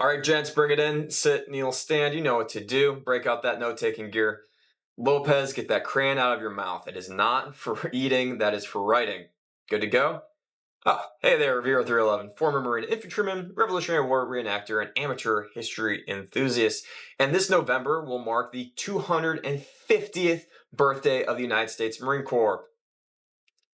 All right, gents, bring it in. Sit, kneel, stand. You know what to do. Break out that note taking gear. Lopez, get that crayon out of your mouth. It is not for eating, that is for writing. Good to go? Oh, hey there, Revere 311, former Marine infantryman, Revolutionary War reenactor, and amateur history enthusiast. And this November will mark the 250th birthday of the United States Marine Corps.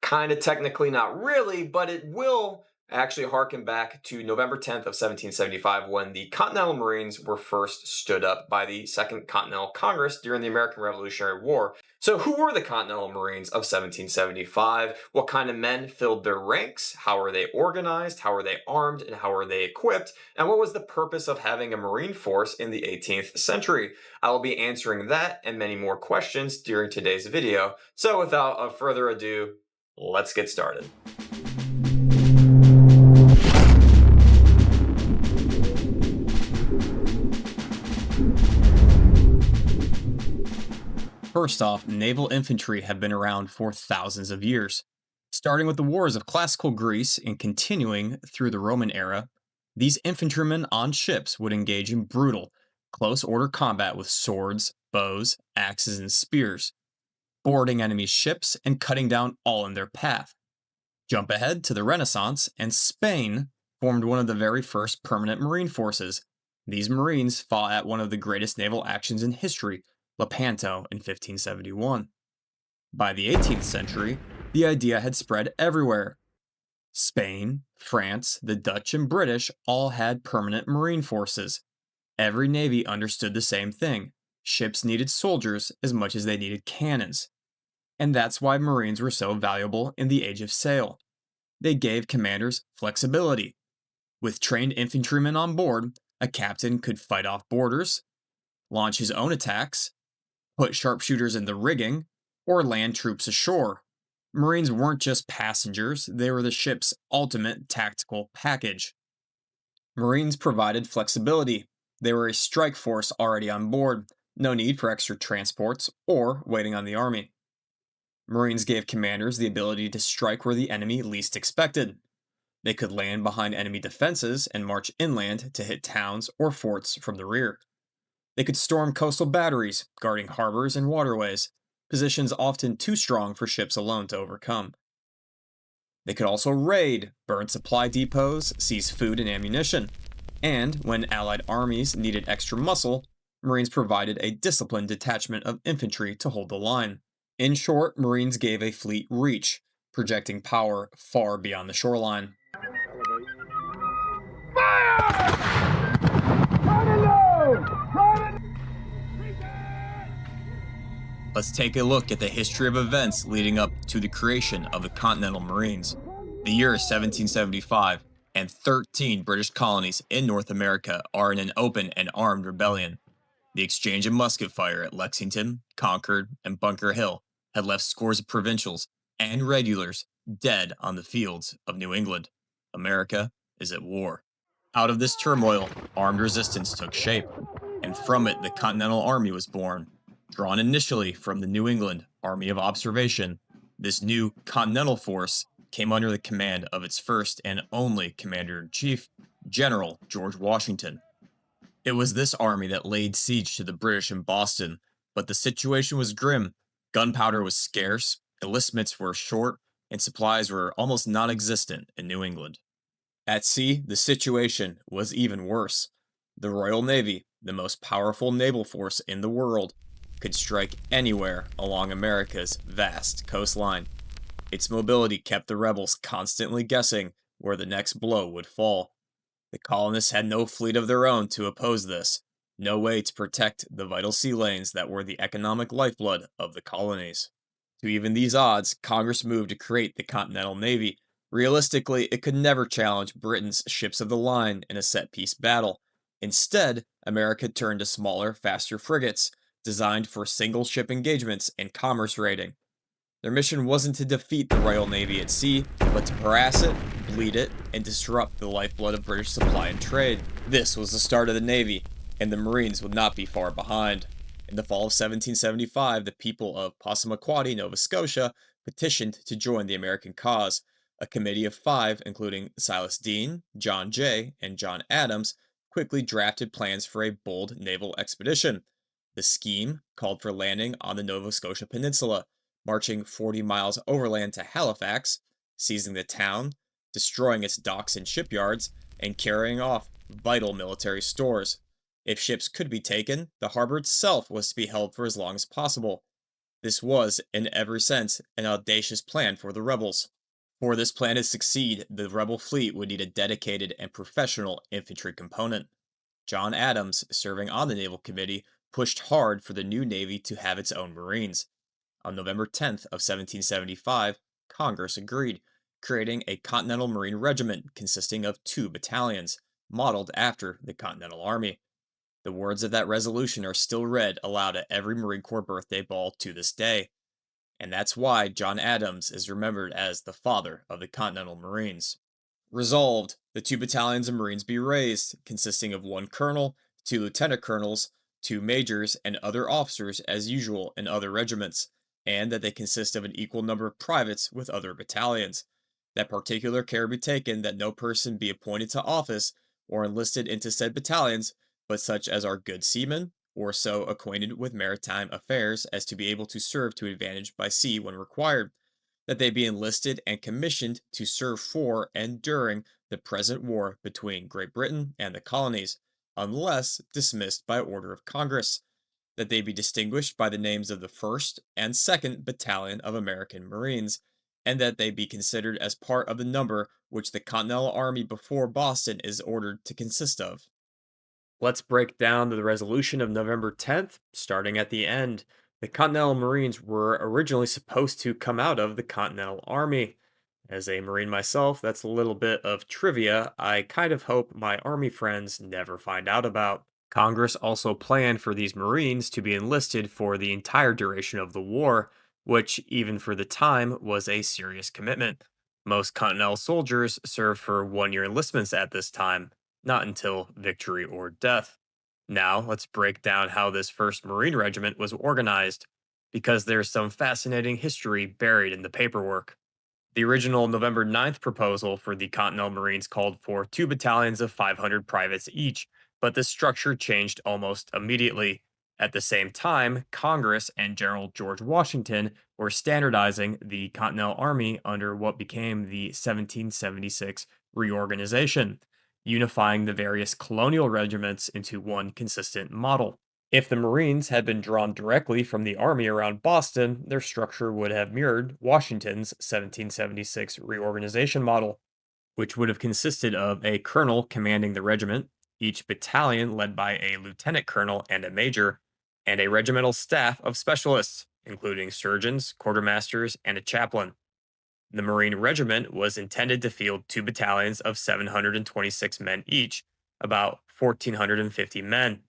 Kind of technically not really, but it will actually harken back to November 10th of 1775 when the Continental Marines were first stood up by the Second Continental Congress during the American Revolutionary War. So who were the Continental Marines of 1775? What kind of men filled their ranks? How were they organized? How were they armed? And how were they equipped? And what was the purpose of having a Marine force in the 18th century? I will be answering that and many more questions during today's video. So without further ado, let's get started. First off, naval infantry have been around for thousands of years. Starting with the wars of classical Greece and continuing through the Roman era, these infantrymen on ships would engage in brutal, close order combat with swords, bows, axes, and spears, boarding enemy ships and cutting down all in their path. Jump ahead to the Renaissance, and Spain formed one of the very first permanent marine forces. These marines fought at one of the greatest naval actions in history, Lepanto, in 1571. By the 18th century, the idea had spread everywhere. Spain, France, the Dutch, and British all had permanent marine forces. Every navy understood the same thing. Ships needed soldiers as much as they needed cannons. And that's why Marines were so valuable in the Age of Sail. They gave commanders flexibility. With trained infantrymen on board, a captain could fight off boarders, launch his own attacks, put sharpshooters in the rigging, or land troops ashore. Marines weren't just passengers, they were the ship's ultimate tactical package. Marines provided flexibility. They were a strike force already on board, no need for extra transports or waiting on the army. Marines gave commanders the ability to strike where the enemy least expected. They could land behind enemy defenses and march inland to hit towns or forts from the rear. They could storm coastal batteries, guarding harbors and waterways, positions often too strong for ships alone to overcome. They could also raid, burn supply depots, seize food and ammunition. And when Allied armies needed extra muscle, Marines provided a disciplined detachment of infantry to hold the line. In short, Marines gave a fleet reach, projecting power far beyond the shoreline. Let's take a look at the history of events leading up to the creation of the Continental Marines. The year is 1775, and 13 British colonies in North America are in an open and armed rebellion. The exchange of musket fire at Lexington, Concord, and Bunker Hill had left scores of provincials and regulars dead on the fields of New England. America is at war. Out of this turmoil, armed resistance took shape, and from it the Continental Army was born. Drawn initially from the New England Army of Observation, this new Continental Force came under the command of its first and only Commander-in-Chief, General George Washington. It was this army that laid siege to the British in Boston, but the situation was grim. Gunpowder was scarce, enlistments were short, and supplies were almost non-existent in New England. At sea, the situation was even worse. The Royal Navy, the most powerful naval force in the world, could strike anywhere along America's vast coastline. Its mobility kept the rebels constantly guessing where the next blow would fall. The colonists had no fleet of their own to oppose this, no way to protect the vital sea lanes that were the economic lifeblood of the colonies. To even these odds, Congress moved to create the Continental Navy. Realistically, it could never challenge Britain's ships of the line in a set-piece battle. Instead, America turned to smaller, faster frigates, designed for single-ship engagements and commerce raiding. Their mission wasn't to defeat the Royal Navy at sea, but to harass it, bleed it, and disrupt the lifeblood of British supply and trade. This was the start of the Navy, and the Marines would not be far behind. In the fall of 1775, the people of Passamaquoddy, Nova Scotia, petitioned to join the American cause. A committee of 5, including Silas Deane, John Jay, and John Adams, quickly drafted plans for a bold naval expedition. The scheme called for landing on the Nova Scotia Peninsula, marching 40 miles overland to Halifax, seizing the town, destroying its docks and shipyards, and carrying off vital military stores. If ships could be taken, the harbor itself was to be held for as long as possible. This was, in every sense, an audacious plan for the rebels. For this plan to succeed, the rebel fleet would need a dedicated and professional infantry component. John Adams, serving on the Naval Committee, pushed hard for the new Navy to have its own Marines. On November 10th of 1775, Congress agreed, creating a Continental Marine Regiment consisting of 2 battalions, modeled after the Continental Army. The words of that resolution are still read aloud at every Marine Corps birthday ball to this day, and that's why John Adams is remembered as the father of the Continental Marines. Resolved, the 2 battalions of Marines be raised, consisting of 1 colonel, 2 lieutenant colonels, 2 majors, and other officers as usual in other regiments, and that they consist of an equal number of privates with other battalions. That particular care be taken that no person be appointed to office or enlisted into said battalions, but such as are good seamen, or so acquainted with maritime affairs as to be able to serve to advantage by sea when required, that they be enlisted and commissioned to serve for and during the present war between Great Britain and the colonies, unless dismissed by order of Congress, that they be distinguished by the names of the 1st and 2nd Battalion of American Marines, and that they be considered as part of the number which the Continental Army before Boston is ordered to consist of. Let's break down the resolution of November 10th, starting at the end. The Continental Marines were originally supposed to come out of the Continental Army. As a Marine myself, that's a little bit of trivia I kind of hope my Army friends never find out about. Congress also planned for these Marines to be enlisted for the entire duration of the war, which, even for the time, was a serious commitment. Most Continental soldiers served for 1 year enlistments at this time, not until victory or death. Now, let's break down how this 1st Marine Regiment was organized, because there's some fascinating history buried in the paperwork. The original November 9th proposal for the Continental Marines called for 2 battalions of 500 privates each, but the structure changed almost immediately. At the same time, Congress and General George Washington were standardizing the Continental Army under what became the 1776 reorganization, unifying the various colonial regiments into one consistent model. If the Marines had been drawn directly from the army around Boston, their structure would have mirrored Washington's 1776 reorganization model, which would have consisted of a colonel commanding the regiment, each battalion led by a lieutenant colonel and a major, and a regimental staff of specialists, including surgeons, quartermasters, and a chaplain. The Marine Regiment was intended to field 2 battalions of 726 men each, about 1,450 men,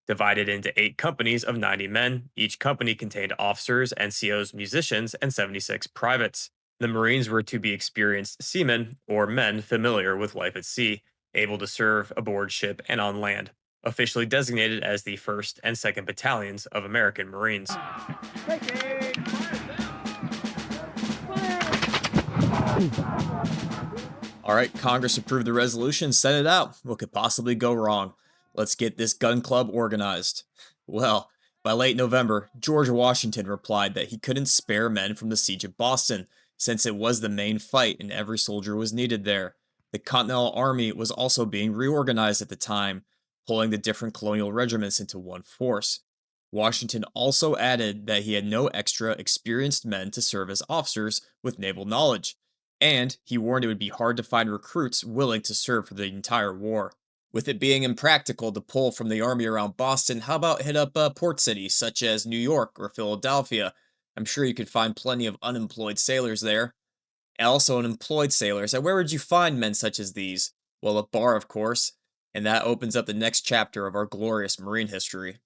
divided into 8 companies of 90 men. Each company contained officers, NCOs, musicians, and 76 privates. The Marines were to be experienced seamen, or men familiar with life at sea, able to serve aboard ship and on land, officially designated as the 1st and 2nd Battalions of American Marines. All right, Congress approved the resolution, sent it out. What could possibly go wrong? Let's get this gun club organized. Well, by late November, George Washington replied that he couldn't spare men from the siege of Boston, since it was the main fight and every soldier was needed there. The Continental Army was also being reorganized at the time, pulling the different colonial regiments into one force. Washington also added that he had no extra experienced men to serve as officers with naval knowledge, and he warned it would be hard to find recruits willing to serve for the entire war. With it being impractical to pull from the army around Boston, how about hit up port cities such as New York or Philadelphia? I'm sure you could find plenty of unemployed sailors there. And also unemployed sailors. And where would you find men such as these? Well, a bar, of course. And that opens up the next chapter of our glorious Marine history.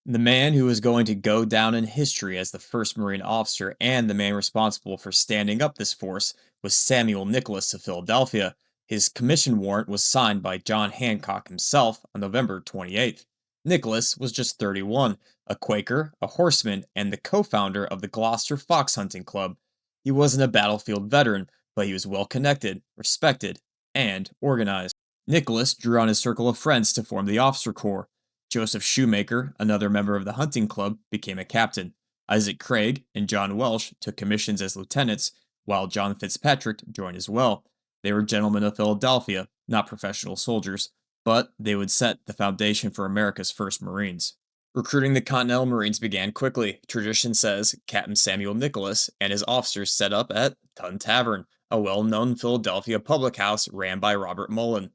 The man who is going to go down in history as the first Marine officer and the man responsible for standing up this force was Samuel Nicholas of Philadelphia. His commission warrant was signed by John Hancock himself on November 28th. Nicholas was just 31, a Quaker, a horseman, and the co-founder of the Gloucester Fox Hunting Club. He wasn't a battlefield veteran, but he was well connected, respected, and organized. Nicholas drew on his circle of friends to form the officer corps. Joseph Shoemaker, another member of the hunting club, became a captain. Isaac Craig and John Welsh took commissions as lieutenants, while John Fitzpatrick joined as well. They were gentlemen of Philadelphia, not professional soldiers, but they would set the foundation for America's first Marines. Recruiting the Continental Marines began quickly. Tradition says Captain Samuel Nicholas and his officers set up at Tun Tavern, a well known Philadelphia public house ran by Robert Mullen.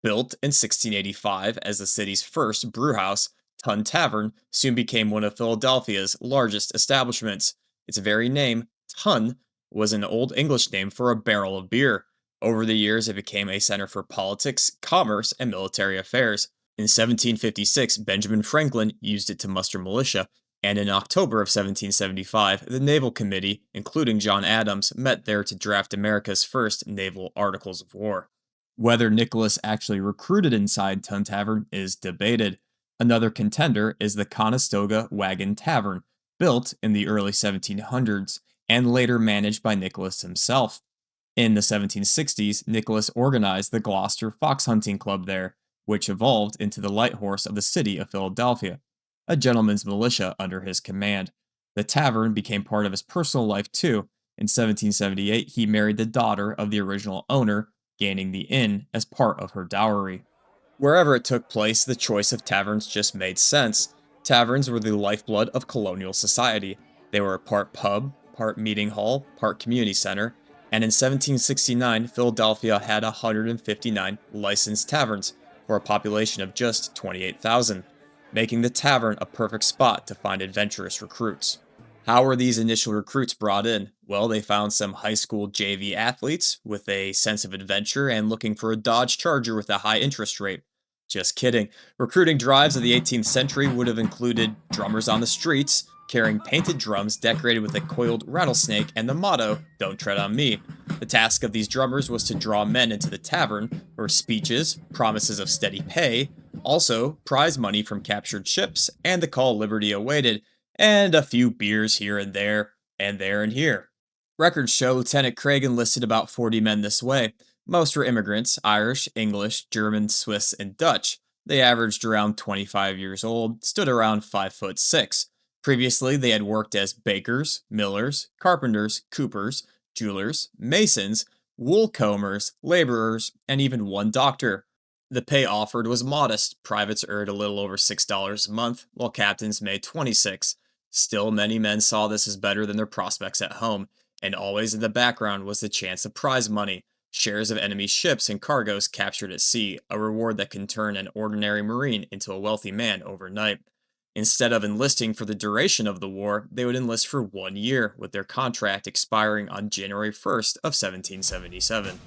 Built in 1685 as the city's first brewhouse, Tun Tavern soon became one of Philadelphia's largest establishments. Its very name, Tun, was an Old English name for a barrel of beer. Over the years, it became a center for politics, commerce, and military affairs. In 1756, Benjamin Franklin used it to muster militia, and in October of 1775, the Naval Committee, including John Adams, met there to draft America's first naval articles of war. Whether Nicholas actually recruited inside Tun Tavern is debated. Another contender is the Conestoga Wagon Tavern, built in the early 1700s and later managed by Nicholas himself. In the 1760s, Nicholas organized the Gloucester Fox Hunting Club there, which evolved into the Light Horse of the city of Philadelphia, a gentleman's militia under his command. The tavern became part of his personal life too. In 1778, he married the daughter of the original owner, gaining the inn as part of her dowry. Wherever it took place, the choice of taverns just made sense. Taverns were the lifeblood of colonial society. They were part pub, part meeting hall, part community center, and in 1769, Philadelphia had 159 licensed taverns for a population of just 28,000, making the tavern a perfect spot to find adventurous recruits. How were these initial recruits brought in? Well, they found some high school JV athletes with a sense of adventure and looking for a Dodge Charger with a high interest rate. Just kidding. Recruiting drives of the 18th century would have included drummers on the streets, carrying painted drums decorated with a coiled rattlesnake and the motto, "Don't tread on me." The task of these drummers was to draw men into the tavern for speeches, promises of steady pay, also prize money from captured ships, and the call liberty awaited, and a few beers here and there, and there and here. Records show Lieutenant Craig enlisted about 40 men this way. Most were immigrants: Irish, English, German, Swiss, and Dutch. They averaged around 25 years old, stood around 5'6". Previously, they had worked as bakers, millers, carpenters, coopers, jewelers, masons, wool combers, laborers, and even one doctor. The pay offered was modest. Privates earned a little over $6 a month, while captains made 26. Still, many men saw this as better than their prospects at home, and always in the background was the chance of prize money, shares of enemy ships and cargoes captured at sea, a reward that can turn an ordinary Marine into a wealthy man overnight. Instead of enlisting for the duration of the war, they would enlist for 1 year, with their contract expiring on January 1st of 1777.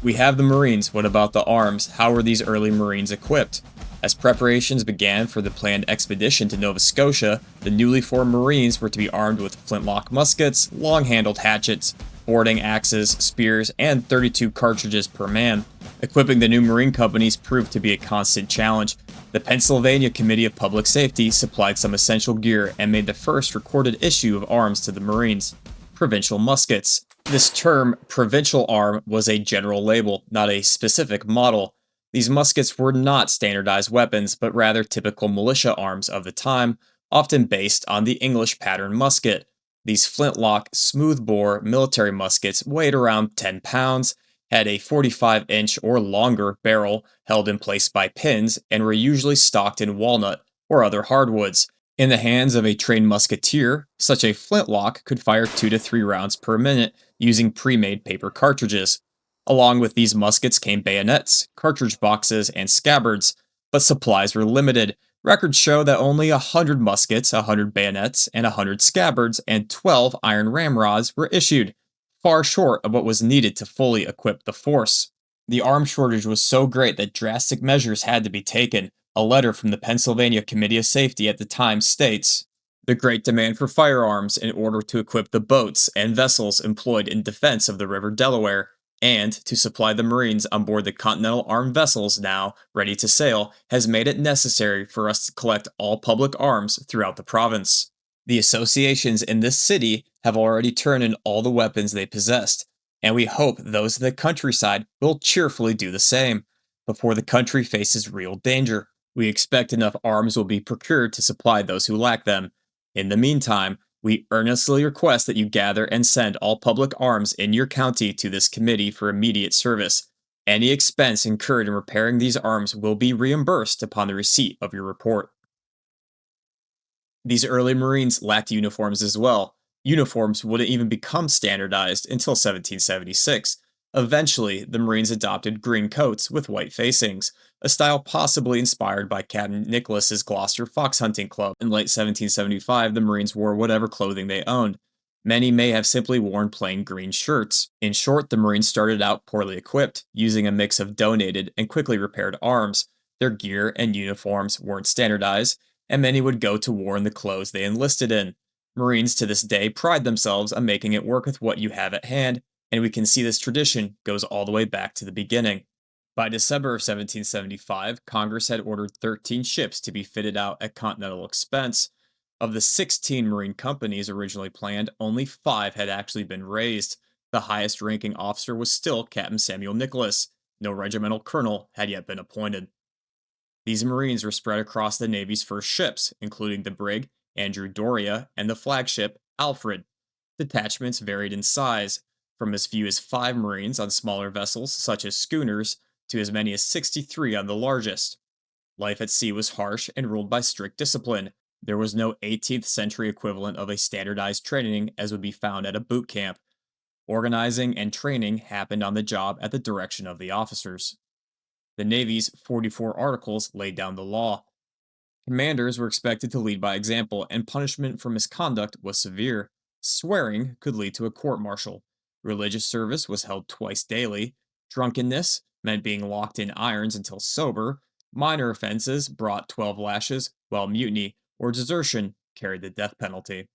We have the Marines. What about the arms? How were these early Marines equipped? As preparations began for the planned expedition to Nova Scotia, the newly formed Marines were to be armed with flintlock muskets, long-handled hatchets, boarding axes, spears, and 32 cartridges per man. Equipping the new Marine companies proved to be a constant challenge. The Pennsylvania Committee of Public Safety supplied some essential gear and made the first recorded issue of arms to the Marines: provincial muskets. This term, provincial arm, was a general label, not a specific model. These muskets were not standardized weapons, but rather typical militia arms of the time, often based on the English pattern musket. These flintlock, smoothbore military muskets weighed around 10 pounds, had a 45-inch or longer barrel held in place by pins, and were usually stocked in walnut or other hardwoods. In the hands of a trained musketeer, such a flintlock could fire 2 to 3 rounds per minute using pre-made paper cartridges. Along with these muskets came bayonets, cartridge boxes, and scabbards, but supplies were limited. Records show that only 100 muskets, 100 bayonets, and 100 scabbards, and 12 iron ramrods were issued, far short of what was needed to fully equip the force. The arms shortage was so great that drastic measures had to be taken. A letter from the Pennsylvania Committee of Safety at the time states, "The great demand for firearms in order to equip the boats and vessels employed in defense of the River Delaware, and to supply the Marines on board the Continental armed vessels now ready to sail, has made it necessary for us to collect all public arms throughout the province. The associations in this city have already turned in all the weapons they possessed. And we hope those in the countryside will cheerfully do the same before the country faces real danger. We expect enough arms will be procured to supply those who lack them. In the meantime, we earnestly request that you gather and send all public arms in your county to this committee for immediate service. Any expense incurred in repairing these arms will be reimbursed upon the receipt of your report. These early Marines lacked uniforms as well. Uniforms wouldn't even become standardized until 1776. Eventually, the Marines adopted green coats with white facings, a style possibly inspired by Captain Nicholas's Gloucester Fox Hunting Club. In late 1775, the Marines wore whatever clothing they owned. Many may have simply worn plain green shirts. In short, the Marines started out poorly equipped, using a mix of donated and quickly repaired arms. Their gear and uniforms weren't standardized, and many would go to war in the clothes they enlisted in. Marines to this day pride themselves on making it work with what you have at hand, and we can see this tradition goes all the way back to the beginning. By December of 1775, Congress had ordered 13 ships to be fitted out at continental expense. Of the 16 Marine companies originally planned, only 5 had actually been raised. The highest ranking officer was still Captain Samuel Nicholas. No regimental colonel had yet been appointed. These Marines were spread across the Navy's first ships, including the brig Andrew Doria and the flagship Alfred. Detachments varied in size, from as few as 5 Marines on smaller vessels, such as schooners, to as many as 63 on the largest. Life at sea was harsh and ruled by strict discipline. There was no 18th century equivalent of a standardized training as would be found at a boot camp. Organizing and training happened on the job at the direction of the officers. The Navy's 44 articles laid down the law. Commanders were expected to lead by example, and punishment for misconduct was severe. Swearing could lead to a court martial. Religious service was held twice daily. Drunkenness meant being locked in irons until sober. Minor offenses brought 12 lashes, while mutiny or desertion carried the death penalty.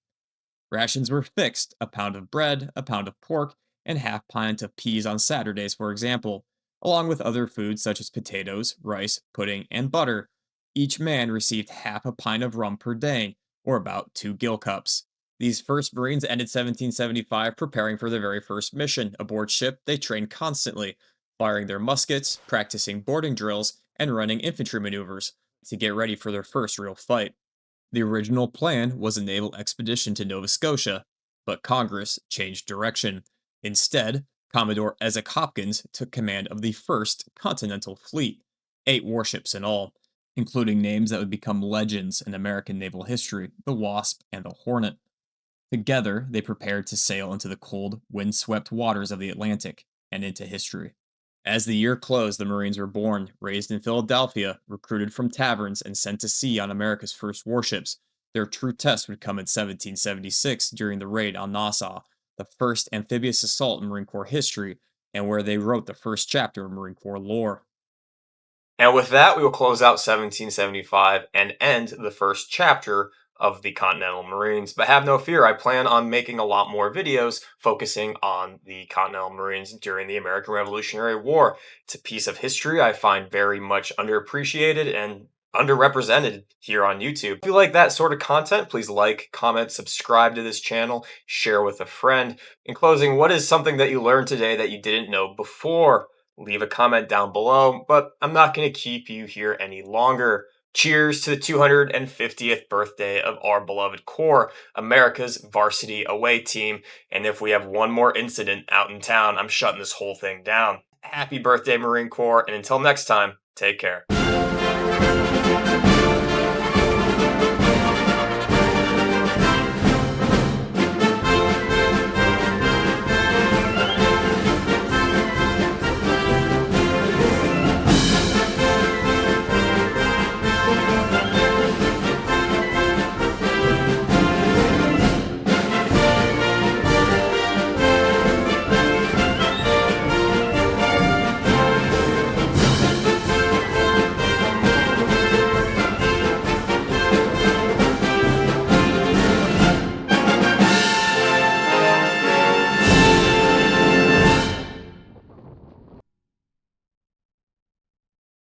Rations were fixed: a pound of bread, a pound of pork, and half pint of peas on Saturdays, for example, along with other foods such as potatoes, rice, pudding, and butter. Each man received half a pint of rum per day, or about 2 gill cups. These first Marines ended 1775 preparing for their very first mission. Aboard ship, they trained constantly, firing their muskets, practicing boarding drills, and running infantry maneuvers to get ready for their first real fight. The original plan was a naval expedition to Nova Scotia, but Congress changed direction. Instead, Commodore Ezek Hopkins took command of the first Continental Fleet, 8 warships in all, including names that would become legends in American naval history: the Wasp and the Hornet. Together, they prepared to sail into the cold, wind-swept waters of the Atlantic and into history. As the year closed, the Marines were born, raised in Philadelphia, recruited from taverns, and sent to sea on America's first warships. Their true test would come in 1776 during the raid on Nassau, the first amphibious assault in Marine Corps history, and where they wrote the first chapter of Marine Corps lore. And with that, we will close out 1775 and end the first chapter of the Continental Marines. But have no fear, I plan on making a lot more videos focusing on the Continental Marines during the American Revolutionary War. It's a piece of history I find very much underappreciated and underrepresented here on YouTube. If you like that sort of content, please like, comment, subscribe to this channel, share with a friend. In closing, what is something that you learned today that you didn't know before? Leave a comment down below, but I'm not going to keep you here any longer. Cheers to the 250th birthday of our beloved Corps, America's varsity away team. And if we have one more incident out in town, I'm shutting this whole thing down. Happy birthday, Marine Corps, and until next time, take care.